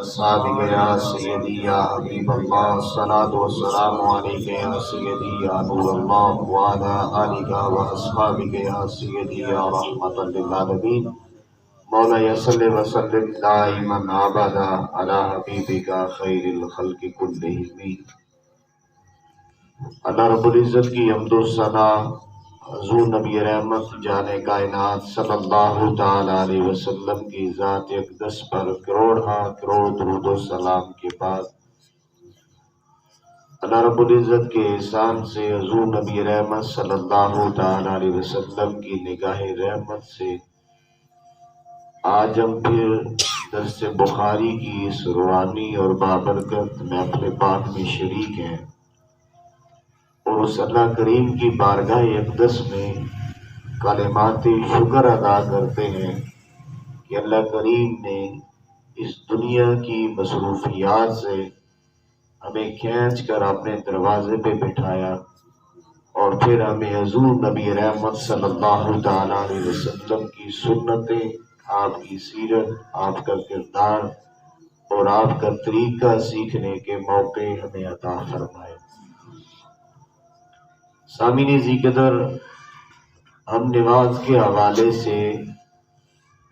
أصحابك يا سيدي يا حبيب الله الصلاة والسلام عليك يا سيدي يا نور الله وعلى آلك وأصحابك يا سيدي يا رحمة للعالمين مولاي صل وسلم دائما أبدا على حبيبك خير الخلق كلهم۔ اللہ رب العزت کی حمد و ثنا حضور نبی رحمت جان کائنات صلی اللہ تعالی علیہ وسلم کی ذات اقدس پر کروڑ درود و سلام کے بعد اللہ رب العزت کے احسان سے حضور نبی رحمت صلی اللہ تعالی علیہ وسلم کی نگاہ رحمت سے آج ہم پھر درس بخاری کی اس روحانی اور بابرکت محفل پاک میں شریک ہیں اور اس اللہ کریم کی بارگاہ اقدس میں کلمات شکر ادا کرتے ہیں کہ اللہ کریم نے اس دنیا کی مصروفیات سے ہمیں کھینچ کر اپنے دروازے پہ بٹھایا اور پھر ہمیں حضور نبی رحمت صلی اللہ تعالی علیہ وسلم کی سنتیں، آپ کی سیرت، آپ کا کردار اور آپ کا طریقہ سیکھنے کے موقع ہمیں عطا فرمائے۔ سامعین ذی قدر، ہم نماز کے حوالے سے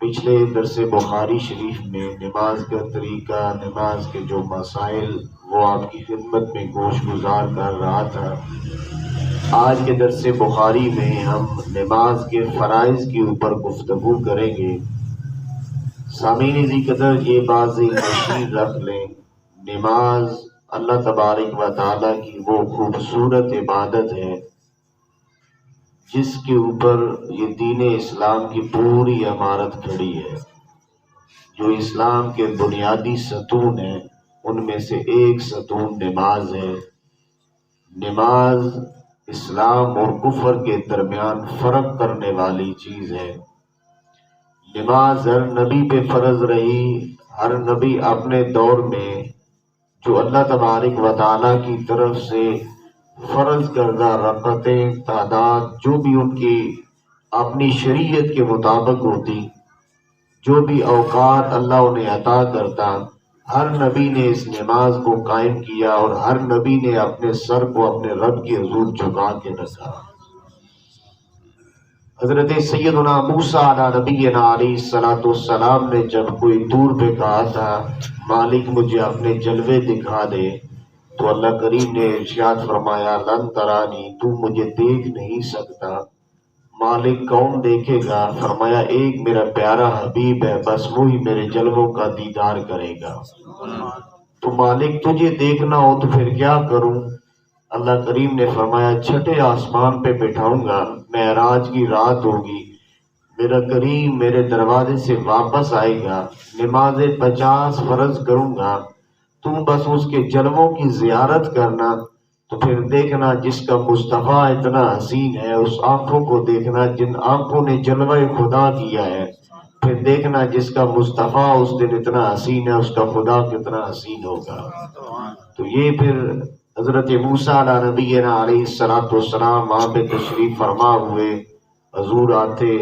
پچھلے درس بخاری شریف میں نماز کا طریقہ، نماز کے جو مسائل وہ آپ کی خدمت میں گوش گزار کر رہا تھا۔ آج کے درس بخاری میں ہم نماز کے فرائض کے اوپر گفتگو کریں گے۔ سامعین ذی قدر، یہ بات نشین رکھ لیں، نماز اللہ تبارک و تعالیٰ کی وہ خوبصورت عبادت ہے جس کے اوپر یہ دین اسلام کی پوری عمارت کھڑی ہے۔ جو اسلام کے بنیادی ستون ہیں ان میں سے ایک ستون نماز ہے۔ نماز اسلام اور کفر کے درمیان فرق کرنے والی چیز ہے۔ نماز ہر نبی پہ فرض رہی، ہر نبی اپنے دور میں جو اللہ تبارک و تعالیٰ کی طرف سے فرض کردہ رکعتیں، تعداد جو بھی ان کی اپنی شریعت کے مطابق ہوتی، جو بھی اوقات اللہ انہیں عطا کرتا، ہر نبی نے اس نماز کو قائم کیا اور ہر نبی نے اپنے سر کو اپنے رب کے حضور جھکا کے رکھا۔ حضرت سیدنا موسیٰ علیہ نبینا علیہ السلام نے جب کوئی دور پہ کہا تھا مالک مجھے اپنے جلوے دکھا دے، تو اللہ کریم نے ارشاد فرمایا لن ترانی، تو مجھے دیکھ نہیں سکتا۔ مالک کون دیکھے گا؟ فرمایا ایک میرا پیارا حبیب ہے، بس وہی میرے جلووں کا دیدار کرے گا۔ تو مالک تجھے دیکھنا ہو تو پھر کیا کروں؟ اللہ کریم نے فرمایا چھٹے آسمان پہ بٹھاؤں گا، معراج کی رات ہوگی، میرا کریم میرے دروازے سے واپس آئے گا، نماز 50 فرض کروں گا، تم بس اس کے جلووں کی زیارت کرنا، تو پھر دیکھنا جس کا مصطفیٰ اتنا حسین ہے، اس آنکھوں کو دیکھنا جن آنکھوں نے جلوہ خدا کیا ہے، پھر دیکھنا جس کا مصطفیٰ اس دن اتنا حسین ہے، اس کا خدا کتنا حسین ہوگا۔ تو یہ پھر حضرت موسیٰ علیہ نبینا علیہ السلام وہاں پہ تشریف فرما ہوئے، حضور آتے،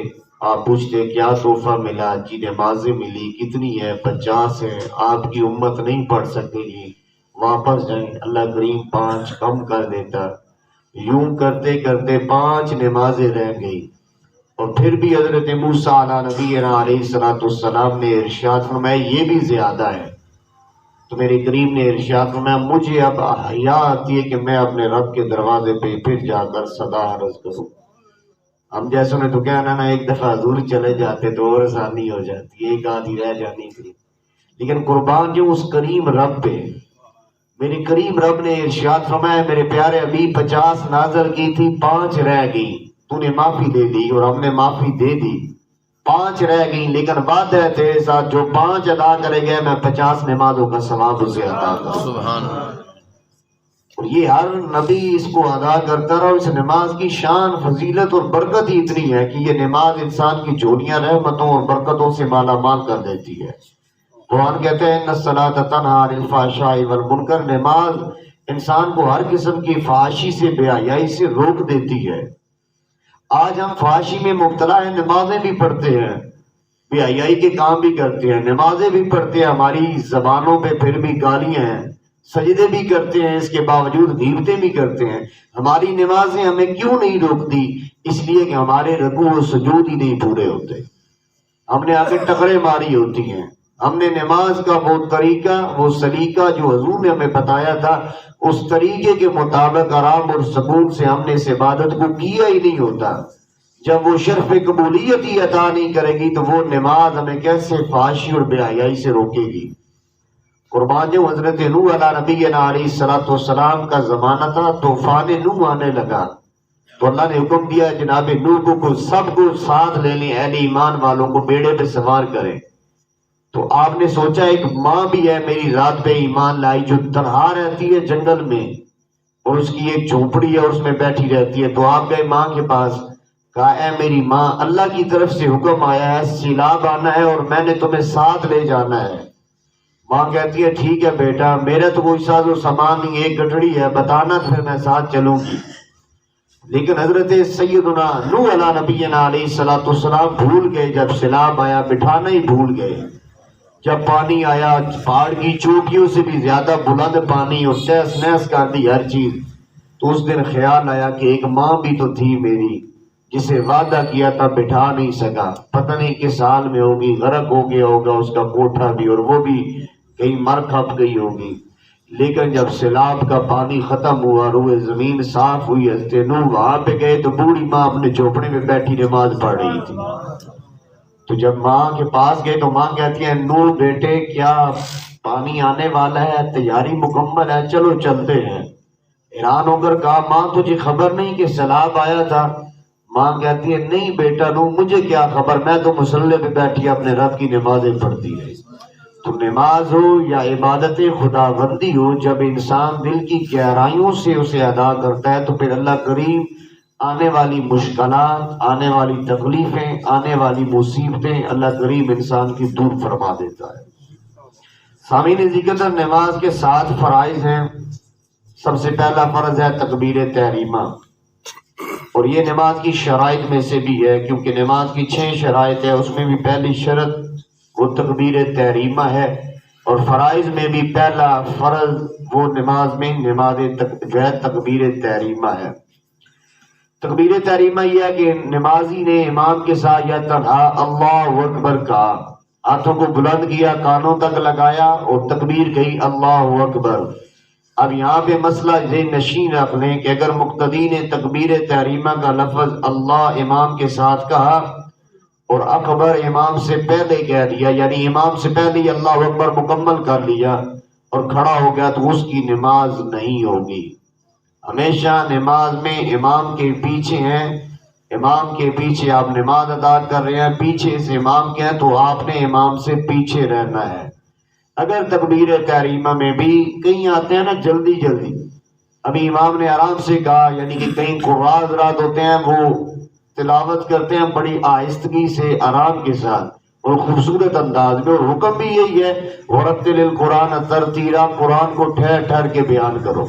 آپ پوچھتے کیا تحفہ ملا؟ جی نمازیں ملی، کتنی ہے؟ 50 ہے، آپ کی امت نہیں پڑھ سکے گی، واپس جائیں۔ اللہ کریم 5 کم کر دیتا، یوں کرتے کرتے 5 نمازیں رہ گئی، اور پھر بھی حضرت موسیٰ علیہ نبینا علیہ السلام نے ارشاد فرمایا یہ بھی زیادہ ہے۔ تو میرے کریم نے ارشاد فرمایا مجھے اب حیا آتی ہے کہ میں اپنے رب کے دروازے پہ پھر جا کر صدا عرض کروں۔ ہم جیسوں نے تو کہنا نا ایک دفعہ حضور چلے جاتے تو اور آسانی ہو جاتی، ایک آدھی رہ جانی تھی، لیکن قربان جو اس کریم رب پہ، میرے کریم رب نے ارشاد فرمایا میرے پیارے ابھی 50 نازل کی تھی، 5 رہ گئی، تو نے معافی دے دی اور ہم نے معافی دے دی، 5 رہ گئی، لیکن بات ہے تیرے ساتھ جو 5 ادا کرے گئے میں 50 نمازوں کا ثواب اسے عطا کروں۔ سبحان اللہ۔ اور یہ ہر نبی اس کو ادا کرتا رہا، اس نماز کی شان، فضیلت اور برکت ہی اتنی ہے کہ یہ نماز انسان کی جھولیاں رحمتوں اور برکتوں سے مالا مال کر دیتی ہے۔ قرآن کہتے ہیں ان الصلاۃ تنہی عن الفحشاء والمنکر، نماز انسان کو ہر قسم کی فحاشی سے، بے حیائی سے روک دیتی ہے۔ آج ہم فحاشی میں مبتلا ہیں، نمازیں بھی پڑھتے ہیں بے حیائی کے کام بھی کرتے ہیں، نمازیں بھی پڑھتے ہیں، ہماری زبانوں پہ پھر بھی گالیاں ہیں، سجدے بھی کرتے ہیں، اس کے باوجود غیبتیں بھی کرتے ہیں۔ ہماری نمازیں ہمیں کیوں نہیں روکتی؟ اس لیے کہ ہمارے رکوع و سجود ہی نہیں پورے ہوتے، ہم نے آگے ٹکریں ماری ہوتی ہیں۔ ہم نے نماز کا وہ طریقہ، وہ سلیقہ جو حضور نے ہمیں بتایا تھا، اس طریقے کے مطابق آرام اور سکون سے ہم نے اس عبادت کو کیا ہی نہیں ہوتا۔ جب وہ شرف قبولیت ہی عطا نہیں کرے گی تو وہ نماز ہمیں کیسے فحاشی اور بے حیائی سے روکے گی؟ قربان جو حضرت نوح علیہ نبینا علیہ الصلوۃ والسلام کا زمانہ تھا، طوفان نوح آنے لگا تو اللہ نے حکم دیا جناب نوح کو سب کو ساتھ لے لیں، اہل ایمان والوں کو بیڑے پہ سوار کریں۔ تو آپ نے سوچا ایک ماں بھی ہے میری رات پہ ایمان لائی جو تنہا رہتی ہے جنگل میں، اور اس کی ایک جھونپڑی ہے اور اس میں بیٹھی رہتی ہے، تو آپ گئے ماں کے پاس، کہا اے میری ماں، اللہ کی طرف سے حکم آیا ہے سیلاب آنا ہے اور میں نے تمہیں ساتھ لے جانا ہے۔ ماں کہتی ہے ٹھیک ہے بیٹا، میرا تو کوئی ساز و سامان نہیں، ایک گٹڑی ہے، بتانا پھر میں ساتھ چلوں گی۔ لیکن حضرت سیدنا نوح علیہ نبینا علیہ الصلوۃ والسلام بھول گئے، جب سیلاب آیا بٹھانا ہی بھول گئے۔ جب پانی آیا پہاڑ کی چوٹیوں سے بھی زیادہ بلند پانی اور تہس نہس کر دی ہر چیز، تو اس دن خیال آیا کہ ایک ماں بھی تو تھی میری جسے وعدہ کیا تھا بٹھا نہیں سکا، پتہ نہیں کس حال میں ہوگی، غرق ہو گیا ہوگا اس کا کوٹھا بھی اور وہ بھی کہیں مر کھپ گئی ہوگی۔ لیکن جب سیلاب کا پانی ختم ہوا، روئے زمین صاف ہوئی، حضرت نوح وہاں پہ گئے تو بوڑھی ماں اپنے جھونپڑے میں بیٹھی نماز پڑھ رہی تھی۔ تو جب ماں کے پاس گئے تو ماں کہتی ہے نوح بیٹے کیا پانی آنے والا ہے، تیاری مکمل ہے، چلو چلتے ہیں۔ حیران ہو کر کہا ماں تجھے خبر نہیں کہ سیلاب آیا تھا؟ ماں کہتی ہے نہیں بیٹا نوح مجھے کیا خبر، میں تو مصلی پہ بیٹھی اپنے رب کی نمازیں پڑھتی رہی۔ تو نماز ہو یا عبادت خدا بندی ہو، جب انسان دل کی گہرائیوں سے اسے ادا کرتا ہے تو پھر اللہ کریم آنے والی مشکلات، آنے والی تکلیفیں، آنے والی مصیبتیں اللہ کریم انسان کی دور فرما دیتا ہے۔ سامعین ذکر نماز کے 7 فرائض ہیں۔ سب سے پہلا فرض ہے تکبیر تحریمہ، اور یہ نماز کی شرائط میں سے بھی ہے، کیونکہ نماز کی 6 شرائط ہے، اس میں بھی پہلی شرط وہ تکبیر تحریمہ ہے، اور فرائض میں بھی پہلا فرض وہ نماز میں نماز جو ہے تکبیر تحریمہ ہے۔ تکبیر تحریمہ یہ ہے کہ نمازی نے امام کے ساتھ یا تنہا اللہ اکبر کہا، ہاتھوں کو بلند کیا، کانوں تک لگایا اور تکبیر کہی اللہ اکبر۔ اب یہاں پہ مسئلہ ذہن نشین رکھ لیں کہ اگر مقتدی نے تکبیر تحریمہ کا لفظ اللہ امام کے ساتھ کہا اور اکبر امام سے پہلے کہہ دیا، یعنی امام سے پہلے ہی اللہ اکبر مکمل کر لیا اور کھڑا ہو گیا، تو اس کی نماز نہیں ہوگی۔ ہمیشہ نماز میں امام کے پیچھے ہیں، امام کے پیچھے آپ نماز ادا کر رہے ہیں، پیچھے سے امام کے ہیں تو آپ نے امام سے پیچھے رہنا ہے۔ اگر تکبیر تحریمہ میں بھی کہیں آتے ہیں نا جلدی جلدی، ابھی امام نے آرام سے کہا، یعنی کہ کہیں قراء حضرات ہوتے ہیں وہ تلاوت کرتے ہیں بڑی آہستگی سے آرام کے ساتھ اور خوبصورت انداز میں، اور حکم بھی یہی ہے وَرَتِّلِ الْقُرْآنَ تَرْتِیلًا، قرآن کو ٹھہر ٹھہر کے بیان کرو۔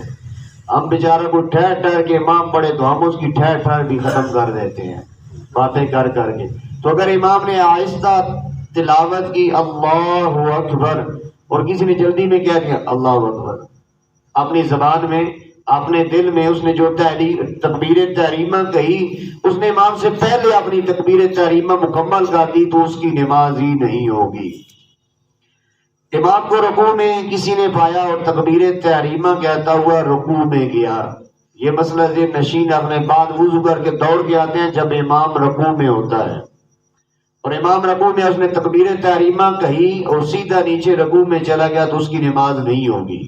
ہم بیچارے کو ٹھہر ٹھہر کے امام پڑھے تو ہم اس کی ٹھہر ٹھہر بھی ختم کر دیتے ہیں باتیں کر کر کے۔ تو اگر امام نے آہستہ تلاوت کی اللہ اکبر اور کسی نے جلدی میں کیا کیا اللہ اکبر، اپنی زبان میں اپنے دل میں اس نے جو تکبیر تحریمہ کہی، اس نے امام سے پہلے اپنی تکبیر تحریمہ مکمل کر دی تو اس کی نماز ہی نہیں ہوگی۔ امام کو رکوع میں کسی نے پایا اور تکبیر تحریمہ کہتا ہوا رکوع میں گیا، یہ مسئلہ ذہن نشین اپنے بعد وضو کر کے دوڑ کے آتے ہیں جب امام رکوع میں ہوتا ہے، اور امام رکوع میں اس نے تکبیر تحریمہ کہی اور سیدھا نیچے رکوع میں چلا گیا تو اس کی نماز نہیں ہوگی۔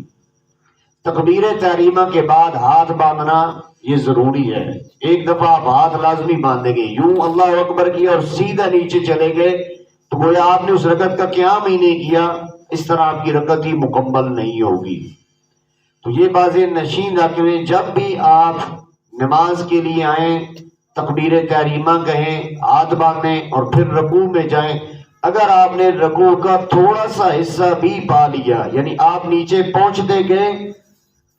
تکبیر تحریمہ کے بعد ہاتھ باندھنا یہ ضروری ہے، ایک دفعہ آپ ہاتھ لازمی باندھیں گے، یوں اللہ اکبر کیا اور سیدھا نیچے چلے گئے تو گویا آپ نے اس رکعت کا قیام ہی نہیں کیا، اس طرح آپ کی رکعت ہی مکمل نہیں ہوگی۔ تو یہ باتیں نشین رکھیں، جب بھی آپ نماز کے لیے آئیں تکبیر تحریمہ کہیں، ہاتھ باندھیں اور پھر رکوع میں جائیں۔ اگر آپ نے رکوع کا تھوڑا سا حصہ بھی پا لیا، یعنی آپ نیچے پہنچتے گئے،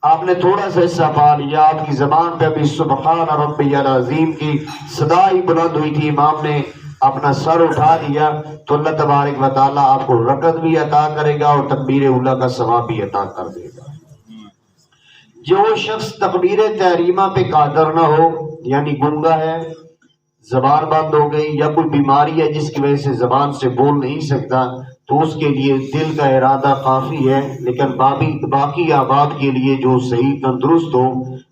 آپ نے تھوڑا سا حصہ پا لیا، آپ کی زبان پہ ابھی سبحان ربی العظیم کی صدا ہی بلند ہوئی تھی، امام نے اپنا سر اٹھا دیا تو اللہ تبارک و تعالیٰ آپ کو رکعت بھی عطا کرے گا اور تکبیر اولیٰ کا ثواب بھی عطا کر دے گا۔ جو شخص تکبیر تحریمہ پہ قادر نہ ہو، یعنی گنگا ہے، زبان بند ہو گئی، یا کوئی بیماری ہے جس کی وجہ سے زبان سے بول نہیں سکتا، تو اس کے لیے دل کا ارادہ کافی ہے، لیکن باقی اعضاء کے لیے جو صحیح تندرست ہو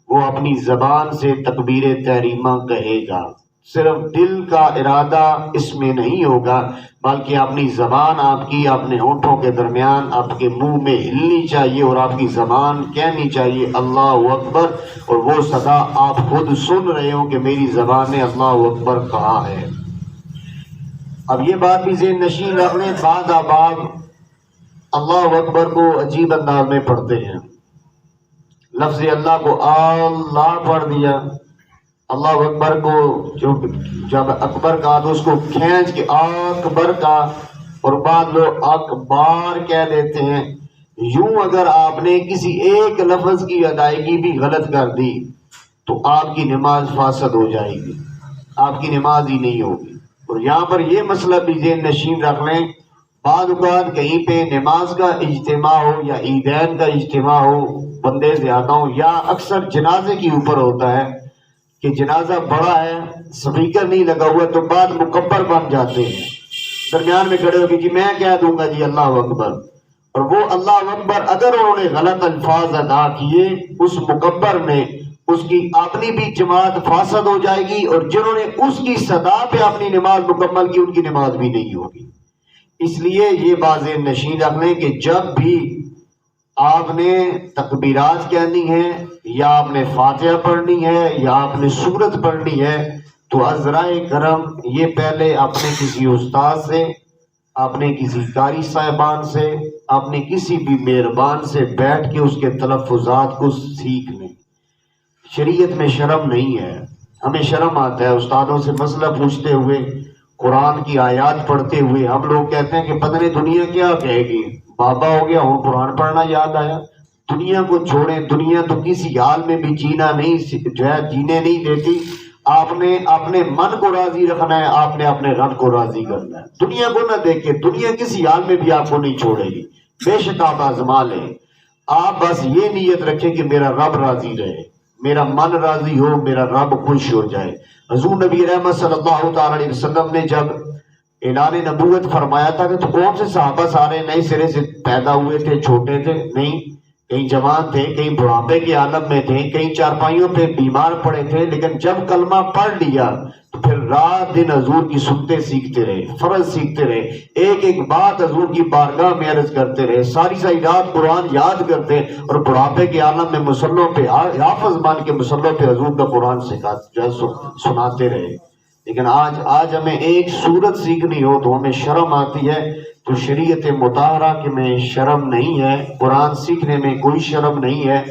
وہ اپنی زبان سے تکبیر تحریمہ کہے گا۔ صرف دل کا ارادہ اس میں نہیں ہوگا، بلکہ اپنی زبان آپ کی اپنے ہونٹوں کے درمیان آپ کے منہ میں ہلنی چاہیے اور آپ کی زبان کہنی چاہیے اللہ اکبر، اور وہ صدا آپ خود سن رہے ہوں کہ میری زبان نے اللہ اکبر کہا ہے۔ اب یہ بات بھی ذہن نشین رکھ لیں، بعض آباد اللہ اکبر کو عجیب انداز میں پڑھتے ہیں، لفظ اللہ کو اللہ پڑھ دیا، اللہ اکبر کو جب اکبر کہا تو اس کو کھینچ کے اکبر کا، اور بعض لوگ اکبار کہہ دیتے ہیں۔ یوں اگر آپ نے کسی ایک لفظ کی ادائیگی بھی غلط کر دی تو آپ کی نماز فاسد ہو جائے گی، آپ کی نماز ہی نہیں ہوگی۔ اور یہاں پر یہ مسئلہ بھی ذہن نشین رکھ لیں، بعض اوقات کہیں پہ نماز کا اجتماع ہو یا عیدین کا اجتماع ہو، بندے زیادہ ہوں، یا اکثر جنازے کے اوپر ہوتا ہے کہ جنازہ بڑا ہے، سپیکر نہیں لگا ہوا، تو بعد مکبر بن جاتے ہیں، درمیان میں کھڑے ہو کے جی میں کہہ دوں گا جی اللہ اکبر، اور وہ اللہ اکبر اگر انہوں نے غلط الفاظ ادا کیے اس مکبر نے، اس کی اپنی بھی جماعت فاسد ہو جائے گی، اور جنہوں نے اس کی صدا پہ اپنی نماز مکمل کی ان کی نماز بھی نہیں ہوگی۔ اس لیے یہ بات نشین رکھ لیں کہ جب بھی آپ نے تکبیرات کہنی ہے، یا آپ نے فاتحہ پڑھنی ہے، یا آپ نے سورت پڑھنی ہے، تو عذرائے کرم یہ پہلے اپنے کسی استاد سے، اپنے کسی قاری صاحبان سے، اپنے کسی بھی مہربان سے بیٹھ کے اس کے تلفظات کو سیکھ لیں۔ شریعت میں شرم نہیں ہے، ہمیں شرم آتا ہے استادوں سے مسئلہ پوچھتے ہوئے، قرآن کی آیات پڑھتے ہوئے ہم لوگ کہتے ہیں کہ پتہ نہیں دنیا کیا کہے گی، بابا ہو گیا ہوں قرآن پڑھنا یاد آیا۔ دنیا کو چھوڑیں، دنیا تو کسی حال میں بھی جینا نہیں جینے نہیں دیتی۔ آپ نے اپنے من کو راضی رکھنا ہے، آپ نے اپنے رب کو راضی کرنا ہے، دنیا کو نہ دیکھے، دنیا کسی حال میں بھی آپ کو نہیں چھوڑے گی، بے شک آپ آزما لیں، آپ بس یہ نیت رکھیں کہ میرا رب راضی رہے، میرا من راضی ہو، میرا رب خوش ہو جائے۔ حضور نبی رحمت صلی اللہ تعالی علیہ وسلم نے جب اعلان نبوت فرمایا تھا کہ تو کون سے صحابہ سارے نئے سرے سے پیدا ہوئے تھے، چھوٹے تھے؟ نہیں، کہیں جوان تھے، کہیں بڑھاپے کے عالم میں تھے، کہیں چارپائیوں پہ بیمار پڑے تھے، لیکن جب کلمہ پڑھ لیا تو پھر رات دن حضور کی سنتے سیکھتے رہے، فرض سیکھتے رہے، ایک ایک بات حضور کی بارگاہ میں عرض کرتے رہے، ساری ساری رات قرآن یاد کرتے، اور بڑھاپے کے عالم میں مصلوں پہ حافظ مان کے مصلوں پہ حضور کا قرآن سناتے رہے۔ لیکن آج ہمیں ایک سورت سیکھنی ہو تو ہمیں شرم آتی ہے، تو شریعت مطہرہ کے میں شرم نہیں ہے، قرآن سیکھنے میں کوئی شرم نہیں ہے،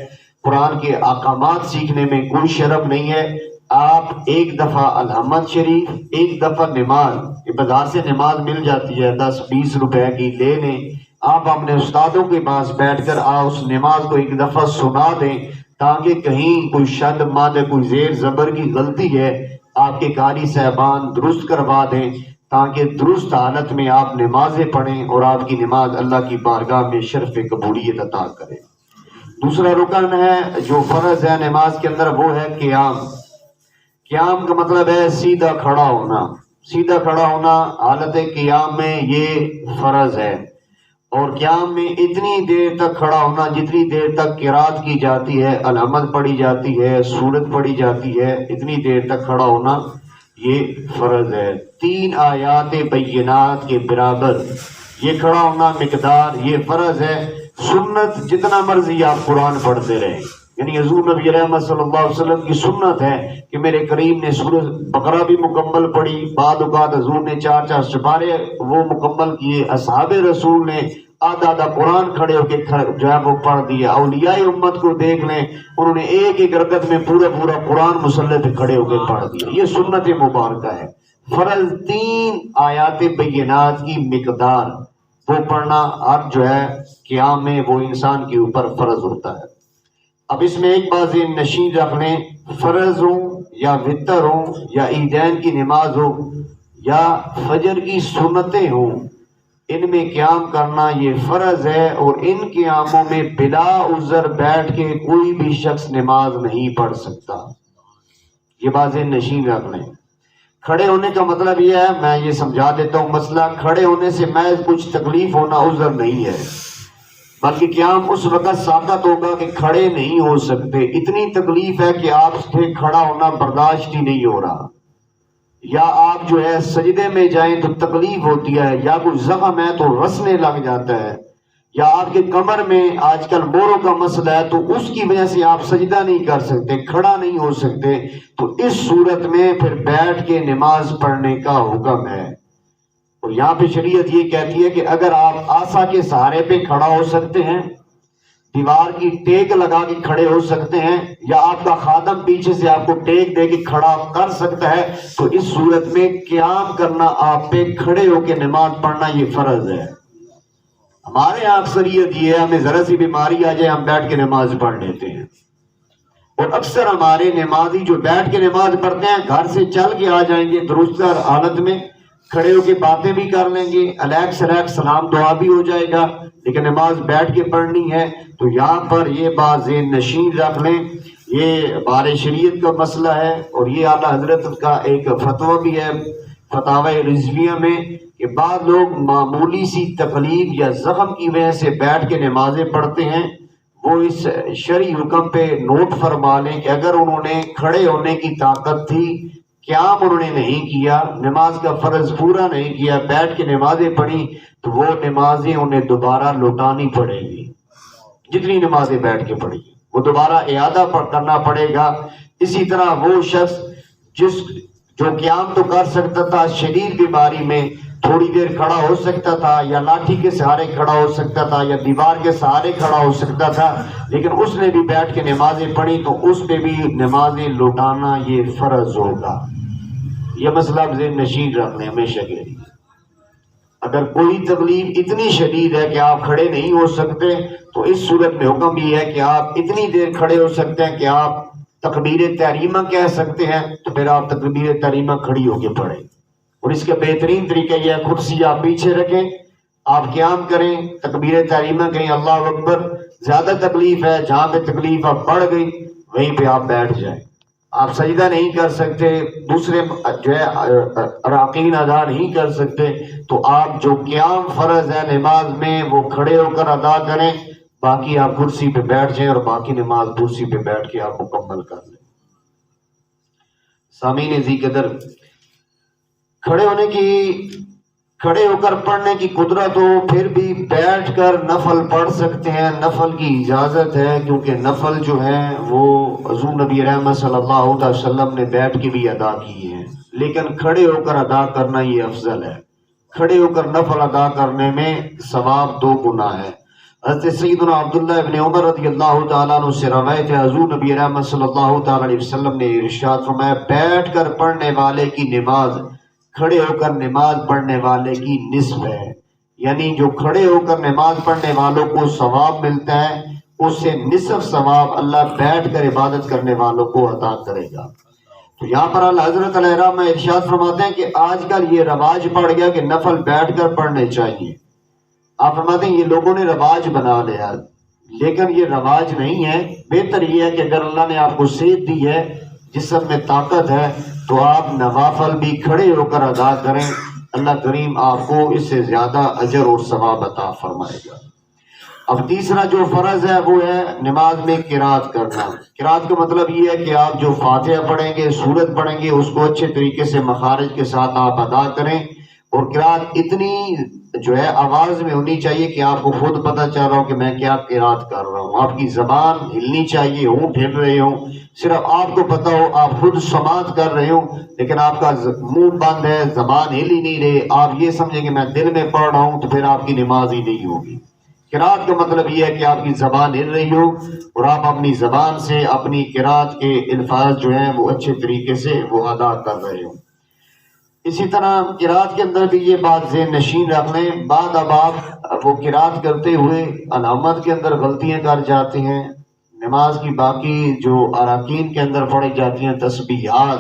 قرآن کے احکامات سیکھنے میں کوئی شرم نہیں ہے۔ آپ ایک دفعہ الحمد شریف، ایک دفعہ نماز، بازار سے نماز مل جاتی ہے 10-20 روپے کی، لے لیں، آپ اپنے استادوں کے پاس بیٹھ کر اس نماز کو ایک دفعہ سنا دیں، تاکہ کہیں کوئی شد مد، کوئی زیر زبر کی غلطی ہے آپ کے قاری صاحبان درست کروا دیں، تاکہ درست حالت میں آپ نمازیں پڑھیں اور آپ کی نماز اللہ کی بارگاہ میں شرف قبولیت عطا کرے۔ دوسرا رکن ہے جو فرض ہے نماز کے اندر، وہ ہے قیام۔ قیام کا مطلب ہے سیدھا کھڑا ہونا، سیدھا کھڑا ہونا حالت قیام میں یہ فرض ہے، اور قیام میں اتنی دیر تک کھڑا ہونا جتنی دیر تک قرات کی جاتی ہے، الحمد پڑھی جاتی ہے، سورت پڑھی جاتی ہے، اتنی دیر تک کھڑا ہونا یہ فرض ہے۔ 3 آیات بینات کے برابر یہ کھڑا ہونا مقدار یہ فرض ہے۔ سنت جتنا مرضی آپ قرآن پڑھتے رہیں، یعنی حضور نبی رحمت صلی اللہ علیہ وسلم کی سنت ہے کہ میرے کریم نے سورۃ بقرہ بھی مکمل پڑھی، بعد اوقات حضور نے 4 سپارے وہ مکمل کیے، اصحاب رسول نے آدھا قرآن کھڑے ہو کے جو ہے وہ پڑھ دیا، اولیاء امت کو دیکھ لیں انہوں نے ایک ایک رکعت میں پورا قرآن مصلی پہ کھڑے ہو کے پڑھ دیا، یہ سنت مبارکہ ہے۔ فرض 3 آیات بینات کی مقدار وہ پڑھنا اب جو ہے قیام میں وہ انسان کے اوپر فرض ہوتا ہے۔ اب اس میں ایک بات نشین رکھ لیں، فرض ہوں یا وتر ہوں یا عیدین کی نماز ہو یا فجر کی سنتیں ہوں، ان میں قیام کرنا یہ فرض ہے، اور ان قیاموں میں بلا عذر بیٹھ کے کوئی بھی شخص نماز نہیں پڑھ سکتا۔ یہ باتیں نشین رکھ لیں۔ کھڑے ہونے کا مطلب یہ ہے، میں یہ سمجھا دیتا ہوں مسئلہ، کھڑے ہونے سے محض کچھ تکلیف ہونا عذر نہیں ہے، بلکہ قیام اس وقت ساقط ہوگا کہ کھڑے نہیں ہو سکتے، اتنی تکلیف ہے کہ آپ سے کھڑا ہونا برداشت ہی نہیں ہو رہا، یا آپ جو ہے سجدے میں جائیں تو تکلیف ہوتی ہے، یا کوئی زخم ہے تو رسنے لگ جاتا ہے، یا آپ کے کمر میں آج کل موروں کا مسئلہ ہے تو اس کی وجہ سے آپ سجدہ نہیں کر سکتے، کھڑا نہیں ہو سکتے، تو اس صورت میں پھر بیٹھ کے نماز پڑھنے کا حکم ہے۔ اور یہاں پہ شریعت یہ کہتی ہے کہ اگر آپ آسا کے سہارے پہ کھڑا ہو سکتے ہیں، دیوار کی ٹیک لگا کے کھڑے ہو سکتے ہیں، یا آپ کا خادم پیچھے سے آپ کو ٹیک دے کے کھڑا کر سکتا ہے، تو اس صورت میں قیام کرنا آپ پہ، کھڑے ہو کے نماز پڑھنا یہ فرض ہے۔ ہمارے یہاں اکثریت یہ ہے، ہمیں ذرا سی بیماری آ جائے ہم بیٹھ کے نماز پڑھ لیتے ہیں، اور اکثر ہمارے نمازی جو بیٹھ کے نماز پڑھتے ہیں گھر سے چل کے آ جائیں گے درست حالت میں، کھڑے ہو کے باتیں بھی کر لیں گے، علیک سلیک سلام دعا بھی ہو جائے گا، لیکن نماز بیٹھ کے پڑھنی ہے۔ تو یہاں پر یہ بات ذہن نشین رکھ لیں، یہ بار شریعت کا مسئلہ ہے، اور یہ اعلیٰ حضرت کا ایک فتویٰ بھی ہے فتاوی رضویہ میں، کہ بعض لوگ معمولی سی تکلیف یا زخم کی وجہ سے بیٹھ کے نمازیں پڑھتے ہیں، وہ اس شرعی حکم پہ نوٹ فرما لیں کہ اگر انہوں نے کھڑے ہونے کی طاقت تھی، قیام انہوں نے نہیں کیا، نماز کا فرض پورا نہیں کیا، بیٹھ کے نمازیں پڑھی، تو وہ نمازیں انہیں دوبارہ لوٹانی پڑے گی، جتنی نمازیں بیٹھ کے پڑھی وہ دوبارہ اعادہ کرنا پڑے گا۔ اسی طرح وہ شخص جو قیام تو کر سکتا تھا، شدید بیماری میں تھوڑی دیر کھڑا ہو سکتا تھا، یا لاٹھی کے سہارے کھڑا ہو سکتا تھا، یا دیوار کے سہارے کھڑا ہو سکتا تھا، لیکن اس نے بھی بیٹھ کے نمازیں پڑھی، تو اس پہ بھی نمازیں لوٹانا یہ فرض ہوگا۔ یہ مسئلہ ذہن نشین رکھنے ہمیشہ کے لیے۔ اگر کوئی تکلیف اتنی شدید ہے کہ آپ کھڑے نہیں ہو سکتے، تو اس صورت میں حکم یہ ہے کہ آپ اتنی دیر کھڑے ہو سکتے ہیں کہ آپ تکبیر تحریمہ کہہ سکتے ہیں، تو پھر آپ تکبیر تحریمہ کھڑی ہو کے پڑھیں، اور اس کا بہترین طریقہ یہ ہے کرسی آپ پیچھے رکھیں، آپ قیام کریں، تکبیر تحریمہ کہیں، اللہ اکبر۔ زیادہ تکلیف ہے، جہاں پہ تکلیف اب بڑھ گئی وہیں پہ آپ بیٹھ جائیں۔ آپ سجدہ نہیں کر سکتے، دوسرے جو ہے اراکین ادا نہیں کر سکتے، تو آپ جو قیام فرض ہے نماز میں وہ کھڑے ہو کر ادا کریں، باقی آپ کرسی پہ بیٹھ جائیں، اور باقی نماز کرسی پہ بیٹھ کے آپ مکمل کر لیں۔ سامعین عزیز قدر، کھڑے ہو کر پڑھنے کی قدرت ہو، پھر بھی بیٹھ کر نفل پڑھ سکتے ہیں، نفل کی اجازت ہے، کیونکہ نفل جو ہے وہ حضور نبی رحمت صلی اللہ علیہ وسلم نے بیٹھ کے بھی ادا کی ہیں، لیکن کھڑے ہو کر ادا کرنا یہ افضل ہے۔ کھڑے ہو کر نفل ادا کرنے میں ثواب 2 گنا ہے۔ حضرت سیدنا عبداللہ ابن عمر رضی اللہ تعالیٰ عنہ سے روایت ہے، حضور نبی رحمت صلی اللہ تعالیٰ علیہ وسلم نے ارشاد فرمایا، بیٹھ کر پڑھنے والے کی نماز کھڑے ہو کر نماز پڑھنے والے کی نصف ہے، یعنی جو کھڑے ہو کر نماز پڑھنے والوں کو ثواب ملتا ہے، اس سے نصف ثواب اللہ بیٹھ کر عبادت کرنے والوں کو عطا کرے گا۔ تو یہاں پر اللہ حضرت علیہ رحمہ ارشاد فرماتے ہیں کہ آج کل یہ رواج پڑ گیا کہ نفل بیٹھ کر پڑھنے چاہیے۔ آپ فرماتے ہیں یہ لوگوں نے رواج بنا لیا، لیکن یہ رواج نہیں ہے۔ بہتر یہ ہے کہ اگر اللہ نے آپ کو صحت دی ہے، جسم میں طاقت ہے، تو آپ نوافل بھی کھڑے ہو کر ادا کریں، اللہ کریم آپ کو اس سے زیادہ اجر اور ثواب عطا فرمائے گا۔ اب تیسرا جو فرض ہے وہ ہے نماز میں قرات کرنا۔ قرات کا مطلب یہ ہے کہ آپ جو فاتحہ پڑھیں گے، سورت پڑھیں گے، اس کو اچھے طریقے سے مخارج کے ساتھ آپ ادا کریں، اور قرات اتنی جو ہے آواز میں ہونی چاہیے کہ آپ کو خود پتہ چل رہا ہو کہ میں کیا قرات کر رہا ہوں۔ آپ کی زبان ہلنی چاہیے، ہونٹ ہل رہے ہوں، صرف آپ کو پتہ ہو، آپ خود سماعت کر رہے ہوں، لیکن آپ کا منہ بند ہے، زبان ہل ہی نہیں رہے، آپ یہ سمجھیں کہ میں دل میں پڑھ رہا ہوں، تو پھر آپ کی نماز ہی نہیں ہوگی۔ قرات کا مطلب یہ ہے کہ آپ کی زبان ہل رہی ہو، اور آپ اپنی زبان سے اپنی قرات کے الفاظ جو ہیں وہ اچھے طریقے سے وہ ادا کر رہے ہوں۔ اسی طرح قرات کے اندر بھی یہ بات ذہن نشین رکھ لیں، بعد اب آپ وہ قرات کرتے ہوئے علامت کے اندر غلطیاں کر جاتے ہیں، نماز کی باقی جو اراکین کے اندر پڑھی جاتی ہیں تسبیحات،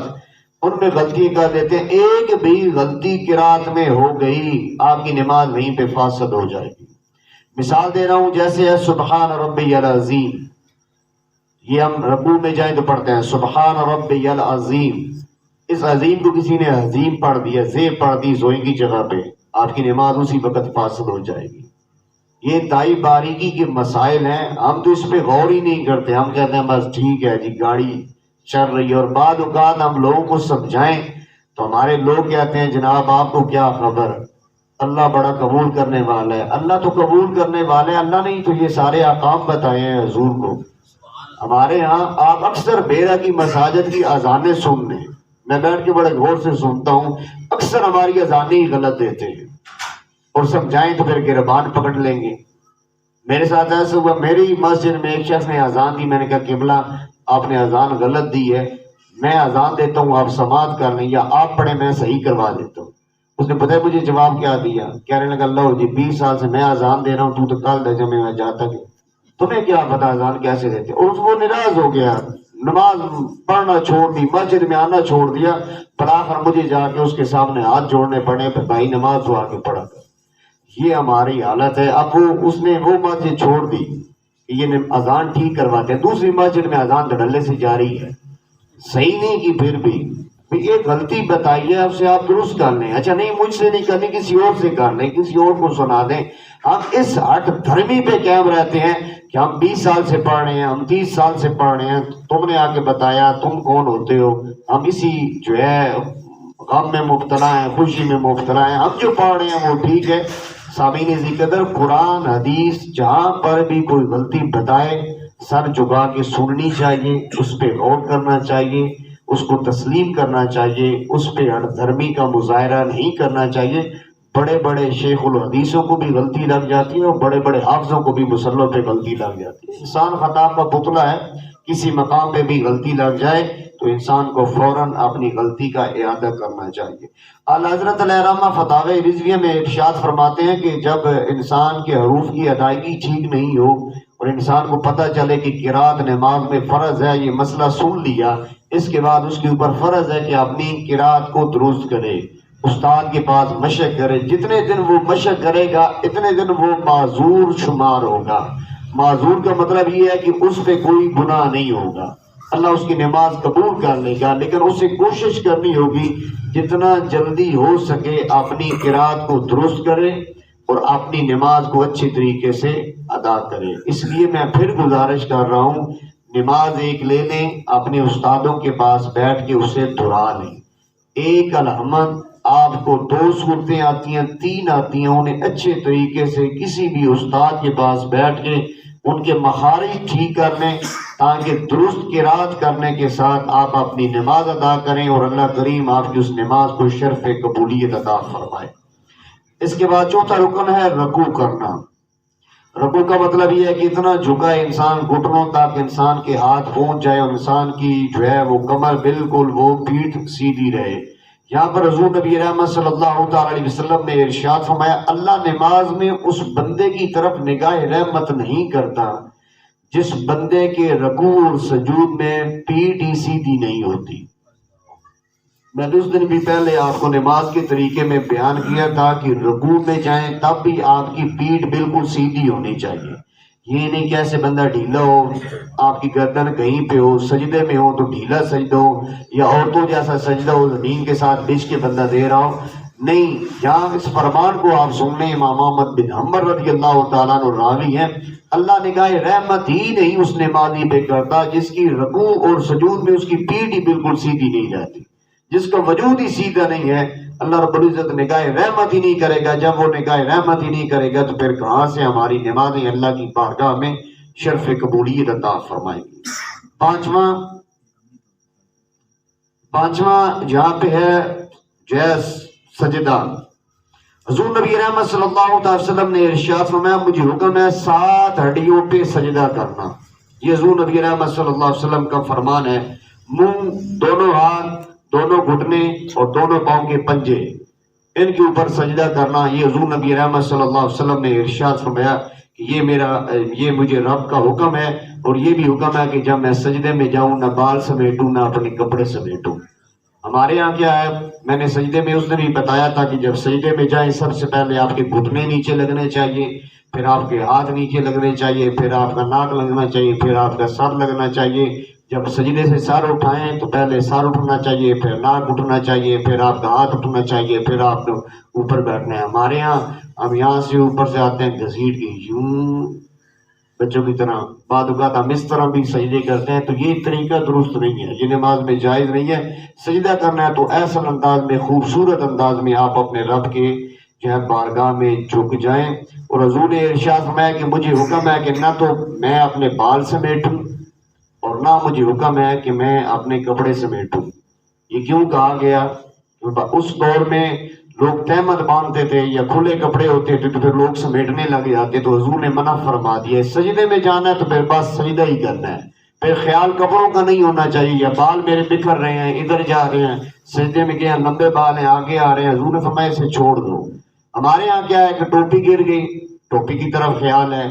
ان میں غلطی کر دیتے ہیں. ایک بھی غلطی قرات میں ہو گئی آپ کی نماز وہیں پہ فاسد ہو جائے گی. مثال دے رہا ہوں، جیسے ہے سبحان ربی العظیم، یہ ہم رکوع میں جائیں تو پڑھتے ہیں سبحان ربی العظیم. اس عظیم کو کسی نے عظیم پڑھ دیا، زے پڑھ دی زوئی کی جگہ پہ، آپ کی نماز اسی وقت فاسد ہو جائے گی. یہ انتہائی باریکی کے مسائل ہیں، ہم تو اس پہ غور ہی نہیں کرتے. ہم کہتے ہیں بس ٹھیک ہے جی گاڑی چل رہی ہے، اور بعد اوقات ہم لوگوں کو سمجھائیں تو ہمارے لوگ کہتے ہیں جناب آپ کو کیا خبر، اللہ بڑا قبول کرنے والا ہے. اللہ تو قبول کرنے والا ہے، اللہ نے ہی تو یہ سارے احکام بتائے ہیں حضور کو. ہمارے ہاں آپ اکثر بیرا کی مساجد کی اذانیں سن لیں، میں بیٹھ کے بڑے غور سے سنتا ہوں، اکثر ہماری اذانیں ہی غلط دیتے ہیں، اور سمجھائیں تو پھر گربان پکڑ لیں گے. میرے ساتھ ایسا ہوا، میری مسجد میں ایک شخص نے اذان دی، میں نے کہا قبلہ آپ نے اذان غلط دی ہے، میں اذان دیتا ہوں آپ سماعت کر لیں یا آپ پڑھیں میں صحیح کروا دیتا ہوں. اس نے پتہ ہے مجھے جواب کیا دیا؟ کہنے لگا اللہ جی 20 سال سے میں اذان دے رہا ہوں، تو کل درجہ میں جاتا کہ تمہیں کیا پتا اذان کیسے دیتے. اور وہ ناراض ہو گیا، نماز پڑھنا چھوڑ دی، مسجد میں آنا چھوڑ دیا. بالآخر مجھے جا کے اس کے سامنے ہاتھ جوڑنے پڑے، پھر بھائی نماز تو آ کے پڑھا کر. یہ ہماری حالت ہے. اب اس نے وہ مسجد چھوڑ دی، یہ اذان ٹھیک کرواتے ہیں، دوسری مسجد میں اذان دھڑلے سے جاری ہے، صحیح نہیں کی. پھر بھی یہ غلطی بتائیے آپ سے، آپ درست کر لیں. اچھا نہیں مجھ سے نہیں کرنی، کسی اور سے کر لیں، کسی اور کو سنا دیں. ہم اس ہٹ دھرمی پہ قائم رہتے ہیں کہ ہم 20 سال سے پڑھ رہے ہیں، ہم 30 سال سے پڑھ رہے ہیں، تم نے آ کے بتایا، تم کون ہوتے ہو. ہم اسی جو ہے غم میں مبتلا ہیں، خوشی میں مبتلا ہیں، ہم جو پڑھ رہے ہیں وہ ٹھیک ہے. سامعین ذکر، قرآن حدیث جہاں پر بھی کوئی غلطی بتائے سر جھکا کے سننی چاہیے، اس پہ غور کرنا چاہیے، اس کو تسلیم کرنا چاہیے، اس پہ ہر دھرمی کا مظاہرہ نہیں کرنا چاہیے. بڑے بڑے شیخ الحدیثوں کو بھی غلطی لگ جاتی ہے، اور بڑے بڑے حافظوں کو بھی مصلوں پہ غلطی لگ جاتی ہے. انسان خطا کا پتلا ہے، کسی مقام پہ بھی غلطی لگ جائے تو انسان کو فوراً اپنی غلطی کا اعادہ کرنا چاہیے. اعلیٰ حضرت علیہ رحمہ فتاوی رضویہ میں ارشاد فرماتے ہیں کہ جب انسان کے حروف کی ادائیگی ٹھیک نہیں ہو اور انسان کو پتہ چلے کہ قرات نماز میں فرض ہے، یہ مسئلہ سن لیا، اس کے بعد اس کے اوپر فرض ہے کہ اپنی قرات کو درست کرے، استاد کے پاس مشق کرے. جتنے دن وہ مشق کرے گا اتنے دن وہ معذور شمار ہوگا. معذور کا مطلب یہ ہے کہ اس پہ کوئی گناہ نہیں ہوگا، اللہ اس کی نماز قبول کر لے گا. لیکن اسے کوشش کرنی ہوگی جتنا جلدی ہو سکے اپنی قرات کو درست کرے اور اپنی نماز کو اچھی طریقے سے ادا کرے. اس لیے میں پھر گزارش کر رہا ہوں، نماز ایک لے لیں، اپنے استادوں کے پاس بیٹھ کے اسے دہرا لیں. ایک الحمد آپ کو 2 صورتیں آتی ہیں، 3 آتی ہیں، انہیں اچھے طریقے سے کسی بھی استاد کے پاس بیٹھ کے ان کے مخارج ٹھیک کر لیں تاکہ درست قرات کرنے کے ساتھ آپ اپنی نماز ادا کریں اور اللہ کریم آپ کی اس نماز کو شرف قبولیت عطا فرمائے. اس کے بعد چوتھا رکن ہے رکوع کرنا. رکوع کا مطلب یہ ہے کہ اتنا جھکا انسان گھٹنوں تک انسان کے ہاتھ پہنچ جائے اور انسان کی جو ہے وہ کمر بالکل وہ پیٹھ سیدھی رہے. یہاں پر حضور نبی رحمت صلی اللہ تعالی علیہ وسلم نے ارشاد فرمایا اللہ نماز میں اس بندے کی طرف نگاہ رحمت نہیں کرتا جس بندے کے رکوع اور سجود میں پیٹھ ہی سیدھی نہیں ہوتی. میں نے اس دن بھی پہلے آپ کو نماز کے طریقے میں بیان کیا تھا کہ رکوع میں جائیں تب بھی آپ کی پیٹھ بالکل سیدھی ہونی چاہیے. یہ نہیں کہ ایسے بندہ ڈھیلا ہو، آپ کی گردن کہیں پہ ہو، سجدے میں ہو تو ڈھیلا سجدہ ہو، یا عورتوں جیسا سجدہ ہو زمین کے ساتھ بچھ کے بندہ دے رہا ہو. نہیں، یہاں اس فرمان کو آپ سن لیں، امام احمد بن حنبل رضی اللہ تعالیٰ عنہ راوی ہیں، اللہ نگاہ رحمت ہی نہیں اس نمازی پہ کرتا جس کی رکوع اور سجود میں اس کی پیٹھ ہی بالکل سیدھی نہیں رہتی، جس کا وجود ہی سیدھا نہیں ہے. اللہ رب العزت نگاہ رحمت ہی نہیں کرے گا. جب وہ نگاہ رحمت ہی نہیں کرے گا تو پھر کہاں سے ہماری نمازیں اللہ کی بارگاہ میں شرف قبولیت عطا فرمائیں گی. پانچواں جہاں پہ ہے جیس سجدہ. حضور نبی رحمت صلی اللہ علیہ وسلم نے ارشاد فرمایا مجھے حکم ہے 7 ہڈیوں پہ سجدہ کرنا. یہ حضور نبی رحمت صلی اللہ علیہ وسلم کا فرمان ہے. منہ، دونوں ہاتھ، دونوں گھٹنے اور دونوں پاؤں کے پنجے، ان کے اوپر سجدہ کرنا. یہ حضور نبی رحمت صلی اللہ علیہ وسلم نے ارشاد فرمایا کہ یہ مجھے رب کا حکم ہے، اور یہ بھی حکم ہے کہ جب میں سجدے میں جاؤں نہ بال سمیٹوں نہ اپنے کپڑے سمیٹوں. ہمارے یہاں کیا ہے، میں نے سجدے میں اس دن بھی بتایا تھا کہ جب سجدے میں جائیں سب سے پہلے آپ کے گھٹنے نیچے لگنے چاہیے، پھر آپ کے ہاتھ نیچے لگنے چاہیے، پھر آپ کا ناک لگنا چاہیے، پھر آپ کا سر لگنا چاہیے۔ جب سجدے سے سر اٹھائیں تو پہلے سر اٹھنا چاہیے، پھر ناک اٹھنا چاہیے، پھر آپ کا ہاتھ اٹھنا چاہیے، پھر آپ کو اوپر بیٹھنا ہے۔ ہمارے یہاں ہم یہاں سے اوپر سے آتے ہیں گھسیٹ کے یوں بچوں کی طرح، بعد اوقات ہم اس طرح بھی سجدے کرتے ہیں، تو یہ طریقہ درست نہیں ہے، یہ نماز میں جائز نہیں ہے۔ سجدہ کرنا ہے تو ایسا انداز میں، خوبصورت انداز میں آپ اپنے رب کے جو ہے بارگاہ میں جھک جائیں۔ اور حضور نے ارشاد فرمایا کہ مجھے حکم ہے کہ نہ تو میں اپنے بال سمیٹوں اور نہ مجھے حکم ہے کہ میں اپنے کپڑے سمیٹوں۔ یہ کیوں کہا گیا؟ اس دور میں لوگ تہمت باندھتے تھے یا کھلے کپڑے ہوتے تھے تو پھر لوگ سمیٹنے لگ جاتے، تو حضور نے منع فرما دیا ہے سجدے میں جانا ہے تو پھر بس سجدہ ہی کرنا ہے، پھر خیال کپڑوں کا نہیں ہونا چاہیے، یا بال میرے بکھر رہے ہیں، ادھر جا رہے ہیں، سجدے میں گئے ہیں، لمبے بال ہیں آگے آ رہے ہیں، حضور نے فرمایا اسے چھوڑ دو۔ ہمارے یہاں کیا ہے کہ ٹوپی گر گئی، ٹوپی کی طرف خیال ہے،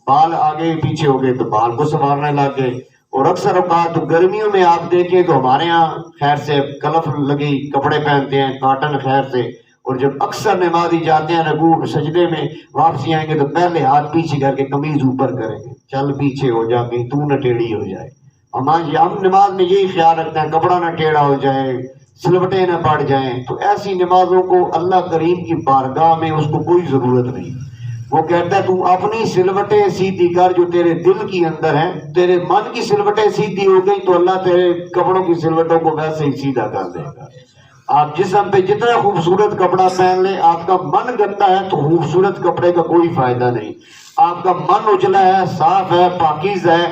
بال آگے پیچھے ہو گئے تو بال کو سنوارنے لگ گئے۔ اور اکثر اوقات گرمیوں میں آپ دیکھیں تو ہمارے یہاں خیر سے کلف لگی کپڑے پہنتے ہیں کاٹن خیر سے، اور جب اکثر نمازی جاتے ہیں رکوع سجدے میں واپسی آئیں گے تو پہلے ہاتھ پیچھے کر کے قمیض اوپر کریں گے، چل پیچھے ہو جا کہیں تو نہ ٹیڑھی ہو جائے۔ ہم نماز میں یہی خیال رکھتے ہیں کپڑا نہ ٹیڑھا ہو جائے، سلوٹیں نہ پڑ جائیں، تو ایسی نمازوں کو اللہ کریم کی بارگاہ میں اس کو کوئی ضرورت نہیں۔ وہ کہتا ہے تو اپنی سلوٹیں سیدھی کر جو تیرے دل کی اندر ہیں، تیرے من کی سلوٹیں سیدھی ہو گئی تو اللہ تیرے کپڑوں کی سلوٹوں کو ویسے ہی سیدھا کر دے گا۔ آپ جسم پہ جتنا خوبصورت کپڑا پہن لیں، آپ کا من گندا ہے تو خوبصورت کپڑے کا کوئی فائدہ نہیں۔ آپ کا من اجلا ہے، صاف ہے، پاکیز ہے،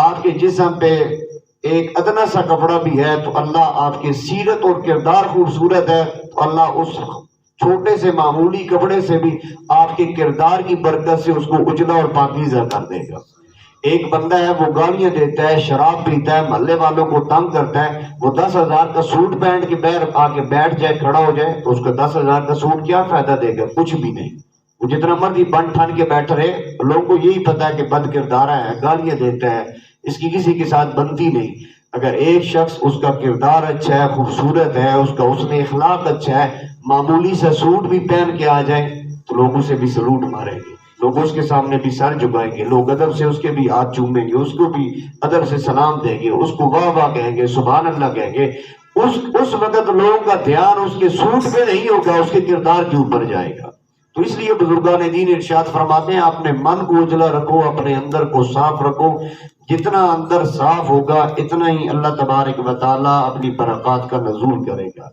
آپ کے جسم پہ ایک ادنا سا کپڑا بھی ہے تو اللہ آپ کی سیرت اور کردار خوبصورت ہے تو اللہ اس چھوٹے سے معمولی کپڑے سے بھی آپ کے کردار کی برکت سے اس کو اجلا اور پاکیزہ کر دے گا۔ ایک بندہ ہے وہ گالیاں دیتا ہے، شراب پیتا ہے، محلے والوں کو تنگ کرتا ہے، وہ 10,000 کا سوٹ پہن کے باہر آ کے بیٹھ جائے، کھڑا ہو جائے تو اس کا 10,000 کا سوٹ کیا فائدہ دے گا؟ کچھ بھی نہیں۔ وہ جتنا مرضی بن ٹھن کے بیٹھ رہے، لوگوں کو یہی پتا ہے کہ بد کردارہ ہے، گالیاں دیتا ہے، اس کی کسی کے ساتھ بنتی نہیں۔ اگر ایک شخص اس کا کردار اچھا ہے، خوبصورت ہے، اس کا حسن اخلاق اچھا ہے، معمولی سا سوٹ بھی پہن کے آ جائے تو لوگ اسے بھی سلوٹ ماریں گے، لوگ اس کے سامنے بھی سر جھکائیں گے، لوگ ادب سے اس کے بھی ہاتھ چومیں گے، اس کو بھی ادب سے سلام دیں گے، اس کو واہ واہ کہیں گے، سبحان اللہ کہیں گے۔ اس وقت لوگوں کا دھیان اس کے سوٹ پہ نہیں ہوگا، اس کے کردار کے اوپر جائے گا۔ تو اس لیے بزرگان دین ارشاد فرماتے ہیں اپنے من کو اجلا رکھو، اپنے اندر کو صاف رکھو، جتنا اندر صاف ہوگا اتنا ہی اللہ تبارک و تعالیٰ اپنی برکات کا نزول کرے گا۔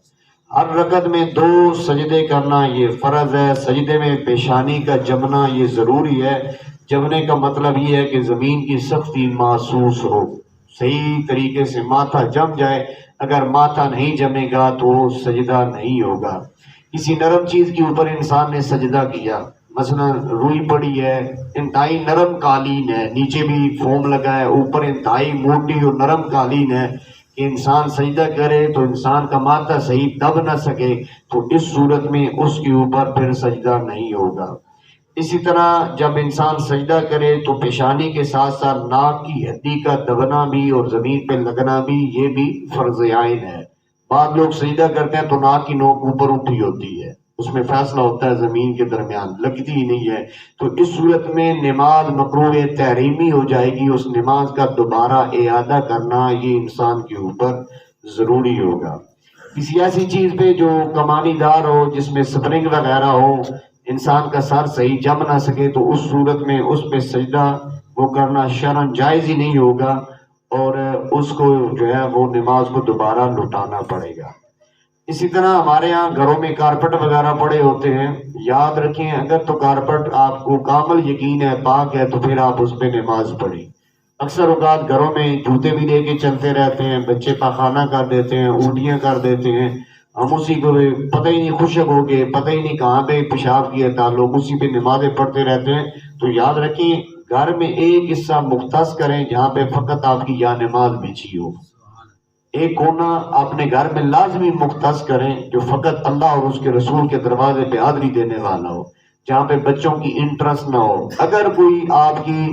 ہر رکعت میں 2 سجدے کرنا یہ فرض ہے، سجدے میں پیشانی کا جمنا یہ ضروری ہے۔ جمنے کا مطلب یہ ہے کہ زمین کی سختی محسوس ہو، صحیح طریقے سے ماتھا جم جائے، اگر ماتھا نہیں جمے گا تو سجدہ نہیں ہوگا۔ کسی نرم چیز کے اوپر انسان نے سجدہ کیا، مثلا روئی پڑی ہے، انتہائی نرم قالین ہے، نیچے بھی فوم لگا ہے، اوپر انتہائی موٹی اور نرم قالین ہے، کہ انسان سجدہ کرے تو انسان کا ماتھا صحیح دب نہ سکے، تو اس صورت میں اس کے اوپر پھر سجدہ نہیں ہوگا۔ اسی طرح جب انسان سجدہ کرے تو پیشانی کے ساتھ ساتھ ناک کی ہڈی کا دبنا بھی اور زمین پہ لگنا بھی یہ بھی فرض عین ہے۔ بعض لوگ سجدہ کرتے ہیں تو ناک کی نوک اوپر اٹھی ہوتی ہے، اس میں فیصلہ ہوتا ہے زمین کے درمیان، لگتی ہی نہیں ہے، تو اس صورت میں نماز مکروہ تحریمی ہو جائے گی، اس نماز کا دوبارہ اعادہ کرنا یہ انسان کے اوپر ضروری ہوگا۔ کسی ایسی چیز پہ جو کمانی دار ہو، جس میں سپرنگ وغیرہ ہو، انسان کا سر صحیح جم نہ سکے تو اس صورت میں اس پہ سجدہ وہ کرنا شرعاً جائز ہی نہیں ہوگا، اور اس کو جو ہے وہ نماز کو دوبارہ لٹانا پڑے گا۔ اسی طرح ہمارے ہاں گھروں میں کارپٹ وغیرہ پڑے ہوتے ہیں، یاد رکھیں اگر تو کارپٹ آپ کو کامل یقین ہے پاک ہے تو پھر آپ اس پہ نماز پڑھیں۔ اکثر اوقات گھروں میں جوتے بھی لے کے چلتے رہتے ہیں، بچے پاخانہ کر دیتے ہیں، الٹیاں کر دیتے ہیں، ہم اسی کو پتہ ہی نہیں خشک ہو گئے، پتہ ہی نہیں کہاں پہ پیشاب کیا تھا، لوگ اسی پہ نمازیں پڑھتے رہتے ہیں۔ تو یاد رکھیں گھر میں ایک حصہ مختص کریں جہاں پہ فقط آپ کی یا نماز بچھی ہو، ایک کونا اپنے گھر میں لازمی مختص کریں جو فقط اللہ اور اس کے رسول کے دروازے پہ حاضری دینے والا ہو، جہاں پہ بچوں کی انٹرسٹ نہ ہو۔ اگر کوئی آپ کی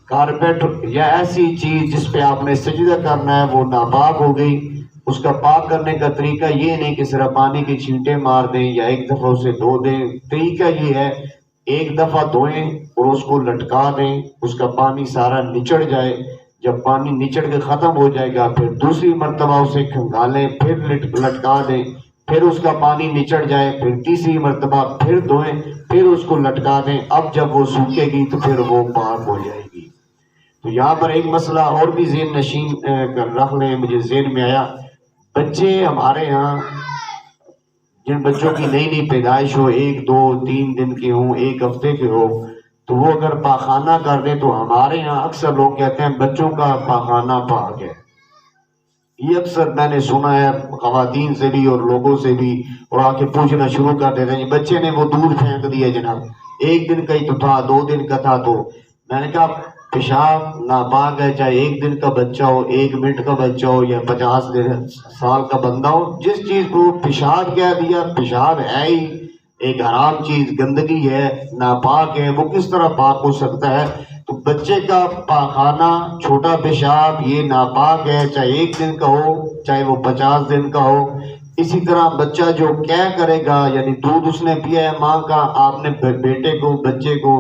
کارپیٹ یا ایسی چیز جس پہ آپ نے سجدہ کرنا ہے وہ ناپاک ہو گئی، اس کا پاک کرنے کا طریقہ یہ نہیں کہ صرف پانی کے چھینٹے مار دیں یا ایک دفعہ اسے دھو دیں. طریقہ یہ ہے ایک دفعہ دھوئیں اور اس کو لٹکا دیں، اس کا پانی سارا نچڑ جائے. جب پانی نچڑ کے ختم ہو جائے گا پھر دوسری مرتبہ اسے کھنگالیں، پھر لٹکا دیں، پھر اس کا پانی نچڑ جائے، پھر تیسری مرتبہ پھر دھوئیں، پھر اس کو لٹکا دیں. اب جب وہ سوکھے گی تو پھر وہ پاک ہو جائے گی. تو یہاں پر ایک مسئلہ اور بھی ذہن نشین رکھ لیں. مجھے ذہن میں آیا، بچے ہمارے ہاں جن بچوں کی نئی نئی پیدائش ہو، 1 2 3 دن کے ہوں، 1 ہفتے کے ہو، تو وہ اگر پاخانہ کر دیں تو ہمارے ہاں اکثر لوگ کہتے ہیں بچوں کا پاخانہ پاک ہے. یہ اکثر میں نے سنا ہے خواتین سے بھی اور لوگوں سے بھی، اور آ کے پوچھنا شروع کر دیتے ہیں بچے نے وہ دودھ پھینک دیا جناب، 1 دن کا ہی تو تھا، 2 دن کا تھا. تو میں نے کہا پیشاب ناپاک ہے، چاہے 1 دن کا بچہ ہو، 1 منٹ کا بچہ ہو یا 50 سال کا بندہ ہو، جس چیز کو پیشاب کہہ دیا، پیشاب ہے ہی ایک حرام چیز، گندگی ہے، ناپاک ہے، وہ کس طرح پاک ہو سکتا ہے؟ تو بچے کا پاخانہ، چھوٹا پیشاب یہ ناپاک ہے، چاہے 1 دن کا ہو چاہے وہ 50 دن کا ہو. اسی طرح بچہ جو کیا کرے گا، یعنی دودھ اس نے پیا ہے ماں کا، آپ نے بیٹے کو، بچے کو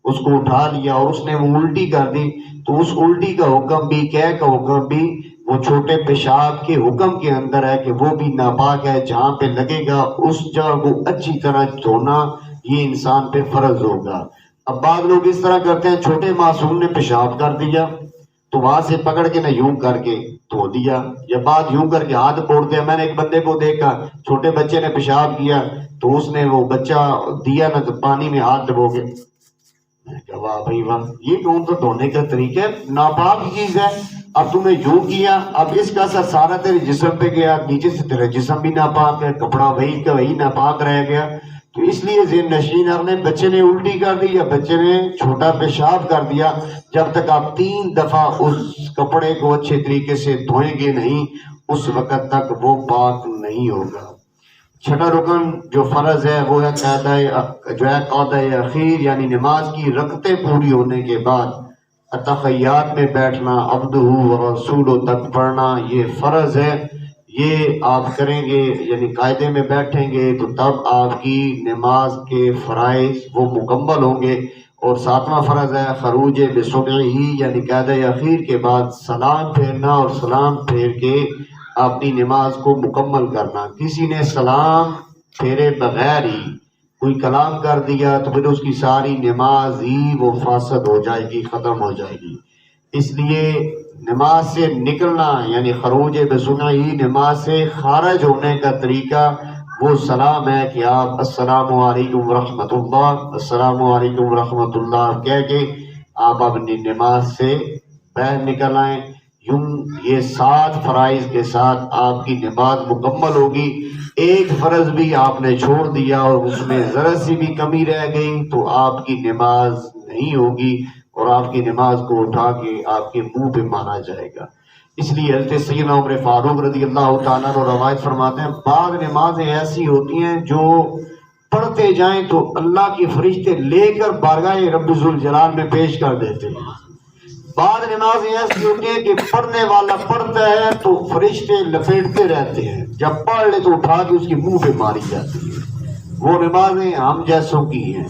اس کو اٹھا لیا اور اس نے وہ الٹی کر دی، تو اس الٹی کا حکم بھی، کیا کا حکم بھی وہ چھوٹے پیشاب کے حکم کے اندر ہے کہ وہ بھی ناپاک ہے. جہاں پہ لگے گا اس جگہ کو اچھی طرح دھونا یہ انسان پہ فرض ہوگا. اب بعض لوگ اس طرح کرتے ہیں، چھوٹے معصوم نے پیشاب کر دیا تو وہاں سے پکڑ کے نہ یوں کر کے دھو دیا، یا بعد یوں کر کے ہاتھ پھوڑتے ہیں. میں نے ایک بندے کو دیکھا، چھوٹے بچے نے پیشاب کیا تو اس نے وہ بچہ دیا نا تو پانی میں ہاتھ ڈبو کے، میں نے کہا واہ بھائی واہ، یہ کون سا دھونے کا طریقہ ہے؟ ناپاک چیز ہے. اب تم نے یوں کیا، اب اس کا اثر سارا تیرے جسم پہ گیا، نیچے سے تیرا جسم بھی ناپاک ہے، کپڑا وہی کا وہی ناپاک رہ گیا. تو اس لیے ذہن نشین آپ نے، بچے نے الٹی کر دی یا بچے نے چھوٹا پیشاب کر دیا، جب تک آپ 3 دفعہ اس کپڑے کو اچھے طریقے سے دھوئیں گے نہیں اس وقت تک وہ پاک نہیں ہوگا. چھٹا رکن جو فرض ہے وہ ہے قاعدہ اخیر، یعنی نماز کی رکعتیں پوری ہونے کے بعد اتحیات میں بیٹھنا، عبدہ و رسولہ تک پڑھنا، یہ فرض ہے. یہ آپ کریں گے، یعنی قاعدے میں بیٹھیں گے تو تب آپ کی نماز کے فرائض وہ مکمل ہوں گے. اور 7واں فرض ہے خروج بسبعہ، یعنی قاعدہ اخیر کے بعد سلام پھیرنا اور سلام پھیر کے اپنی نماز کو مکمل کرنا. کسی نے سلام پھیرے بغیر ہی کوئی کلام کر دیا تو پھر اس کی ساری نماز ہی وہ فاسد ہو جائے گی، ختم ہو جائے گی. اس لیے نماز سے نکلنا یعنی خروج بسبعہ، نماز سے خارج ہونے کا طریقہ وہ سلام ہے کہ آپ السلام علیکم ورحمۃ اللہ، السلام علیکم ورحمۃ اللہ کہہ کے آپ اپنی نماز سے باہر نکل آئیں. یوں یہ 7 فرائض کے ساتھ آپ کی نماز مکمل ہوگی. ایک فرض بھی آپ نے چھوڑ دیا اور اس میں ذرا سی بھی کمی رہ گئی تو آپ کی نماز نہیں ہوگی اور آپ کی نماز کو اٹھا کے آپ کے منہ پہ مانا جائے گا. اس لیے حضرت سیدنا عمر فاروق رضی اللہ تعالیٰ عنہ روایت فرماتے ہیں بعض نمازیں ایسی ہوتی ہیں جو پڑھتے جائیں تو اللہ کے فرشتے لے کر بارگاہ رب ذوالجلال میں پیش کر دیتے ہیں. بعض نمازیں ایسی ہوتی ہیں کہ پڑھنے والا پڑھتا ہے تو فرشتے لپیٹتے رہتے ہیں، جب پڑھ لے تو اٹھا کے اس کے منہ پہ ماری جاتی ہے. وہ نمازیں ہم جیسوں کی ہیں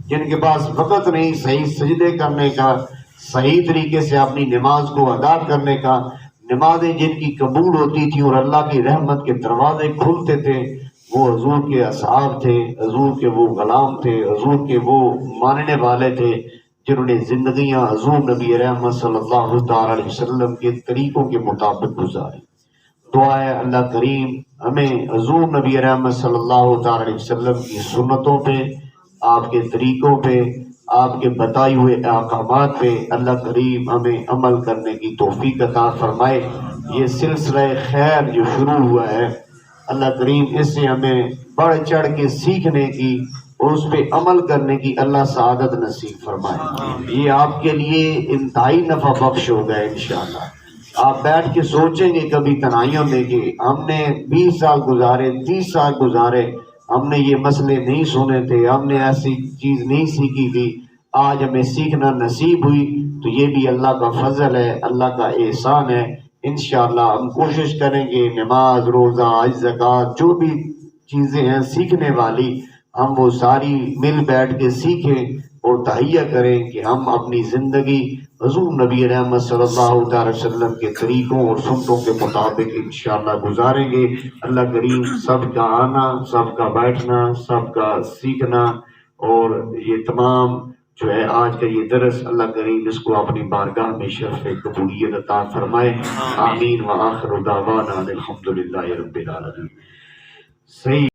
جن کے پاس وقت نہیں صحیح سجدے کرنے کا، صحیح طریقے سے اپنی نماز کو ادا کرنے کا. نمازیں جن کی قبول ہوتی تھی اور اللہ کی رحمت کے دروازے کھلتے تھے وہ حضور کے اصحاب تھے، حضور کے وہ غلام تھے، حضور کے وہ ماننے والے تھے جنہوں نے زندگیاں حضور نبی رحمت صلی اللہ تعالی علیہ وسلم کے طریقوں کے مطابق گزاری. دعا ہے اللہ کریم ہمیں حضور نبی رحمت صلی اللہ تعالی علیہ وسلم کی سنتوں پہ، آپ کے طریقوں پہ، آپ کے بتائے ہوئے احکامات پہ اللہ کریم ہمیں عمل کرنے کی توفیق عطا فرمائے. یہ سلسلہ خیر جو شروع ہوا ہے اللہ کریم اس سے ہمیں بڑھ چڑھ کے سیکھنے کی اور اس پہ عمل کرنے کی اللہ سعادت نصیب فرمائے. یہ آپ کے لیے انتہائی نفع بخش ہوگا انشاءاللہ. آپ بیٹھ کے سوچیں گے کبھی تنہائیوں میں کہ ہم نے 20 سال گزارے، 30 سال گزارے، ہم نے یہ مسئلے نہیں سنے تھے، ہم نے ایسی چیز نہیں سیکھی تھی، آج ہمیں سیکھنا نصیب ہوئی. تو یہ بھی اللہ کا فضل ہے، اللہ کا احسان ہے انشاءاللہ ہم کوشش کریں گے نماز، روزہ، حج، زکوٰۃ، جو بھی چیزیں ہیں سیکھنے والی، ہم وہ ساری مل بیٹھ کے سیکھیں اور تہیہ کریں کہ ہم اپنی زندگی حضور نبی رحمت صلی اللہ تعالی وسلم کے طریقوں اور سنتوں کے مطابق انشاءاللہ گزاریں گے۔ اللہ کریم سب کا آنا، سب کا بیٹھنا، سب کا سیکھنا اور یہ تمام جو ہے آج کا یہ درس، اللہ کریم اس کو اپنی بارگاہ میں شرف قبولیت عطا فرمائے۔ آمین وآخر دعوانا الحمدللہ رب العالمین۔ صحیح